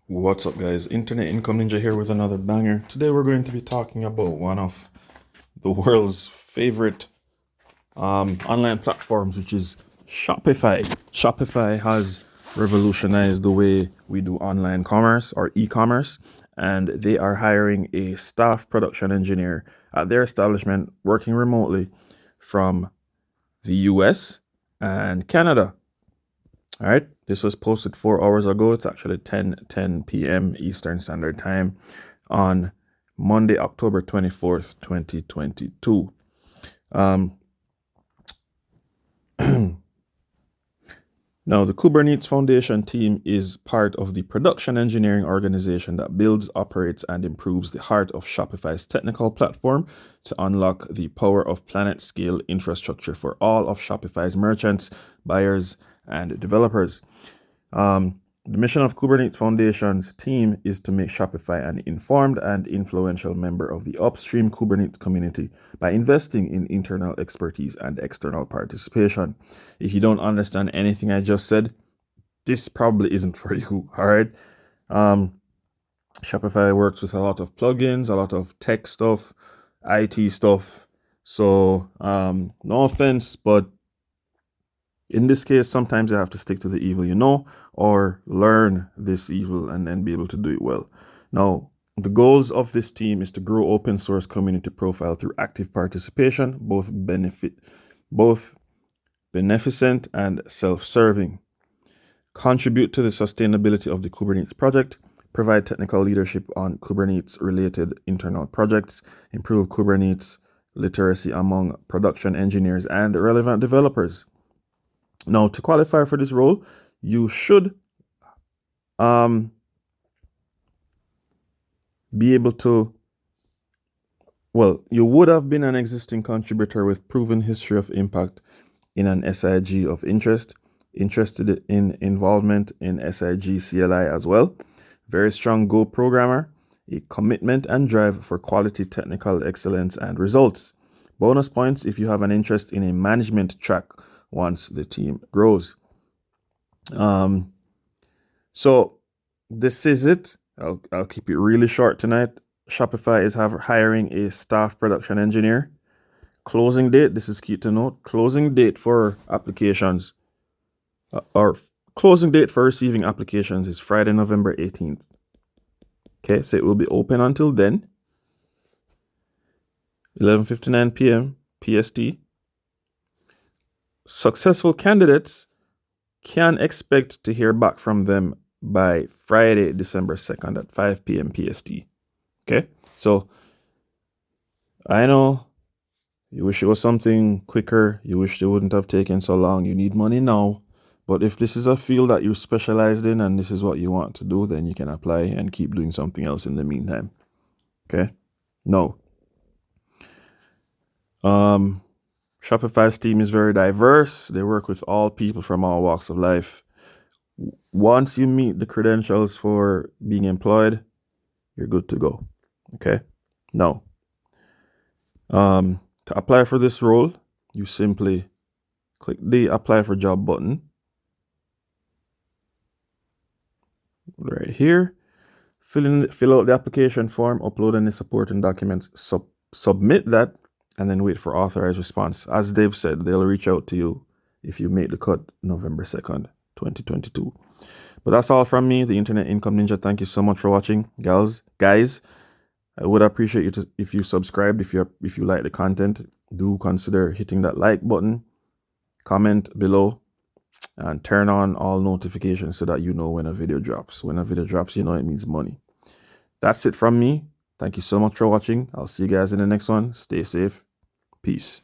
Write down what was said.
What's up, guys? Internet Income Ninja here with another banger. Today we're going to be talking about one of the world's favorite online platforms, which is Shopify. Shopify has revolutionized the way we do online commerce or e-commerce, and they are hiring a staff production engineer at their establishment working remotely from the US and Canada. All right, this was posted 4 hours ago. It's actually 10 p.m. Eastern Standard Time on Monday, October 24th, 2022. Now, the Kubernetes Foundation team is part of the production engineering organization that builds, operates, and improves the heart of Shopify's technical platform to unlock the power of planet-scale infrastructure for all of Shopify's merchants, buyers, and developers. The mission of Kubernetes Foundation's team is to make Shopify an informed and influential member of the upstream Kubernetes community by investing in internal expertise and external participation. If you don't understand anything I just said, this probably isn't for you, all right? Shopify works with a lot of plugins, a lot of tech stuff, IT stuff. So, no offense, but in this case, sometimes you have to stick to the evil you know, or learn this evil and then be able to do it well. Now, the goals of this team is to grow open source community profile through active participation, both beneficent and self-serving. Contribute to the sustainability of the Kubernetes project, provide technical leadership on Kubernetes-related internal projects, improve Kubernetes literacy among production engineers and relevant developers. Now, to qualify for this role, you should be able to, you would have been an existing contributor with proven history of impact in an SIG of interest, interested in involvement in SIG CLI as well, very strong Go programmer, a commitment and drive for quality technical excellence and results. Bonus points if you have an interest in a management track once the team grows. So this is it. I'll keep it really short tonight. Shopify is hiring a staff production engineer. Closing date, this is key to note, closing date for applications or closing date for receiving applications is Friday, November 18th. Okay, so it will be open until then, 11:59 p.m. PST. Successful candidates can expect to hear back from them by Friday, December 2nd at 5 p.m. PST. Okay, so I know you wish it was something quicker. You wish it wouldn't have taken so long. You need money now. But if this is a field that you specialized in and this is what you want to do, then you can apply and keep doing something else in the meantime. Okay, no. Shopify's team is very diverse. They work with all people from all walks of life. Once you meet the credentials for being employed, you're good to go. Okay? Now, to apply for this role, you simply click the apply for job button right here. Fill out the application form, upload any supporting documents, submit that, and then wait for authorized response. As Dave said, they'll reach out to you if you make the cut November 2nd, 2022. But that's all from me, the Internet Income Ninja. Thank you so much for watching, guys. I would appreciate you if you subscribed, if you like the content. Do consider hitting that like button, comment below, and turn on all notifications so that you know when a video drops. When a video drops, you know it means money. That's it from me. Thank you so much for watching. I'll see you guys in the next one. Stay safe. Peace.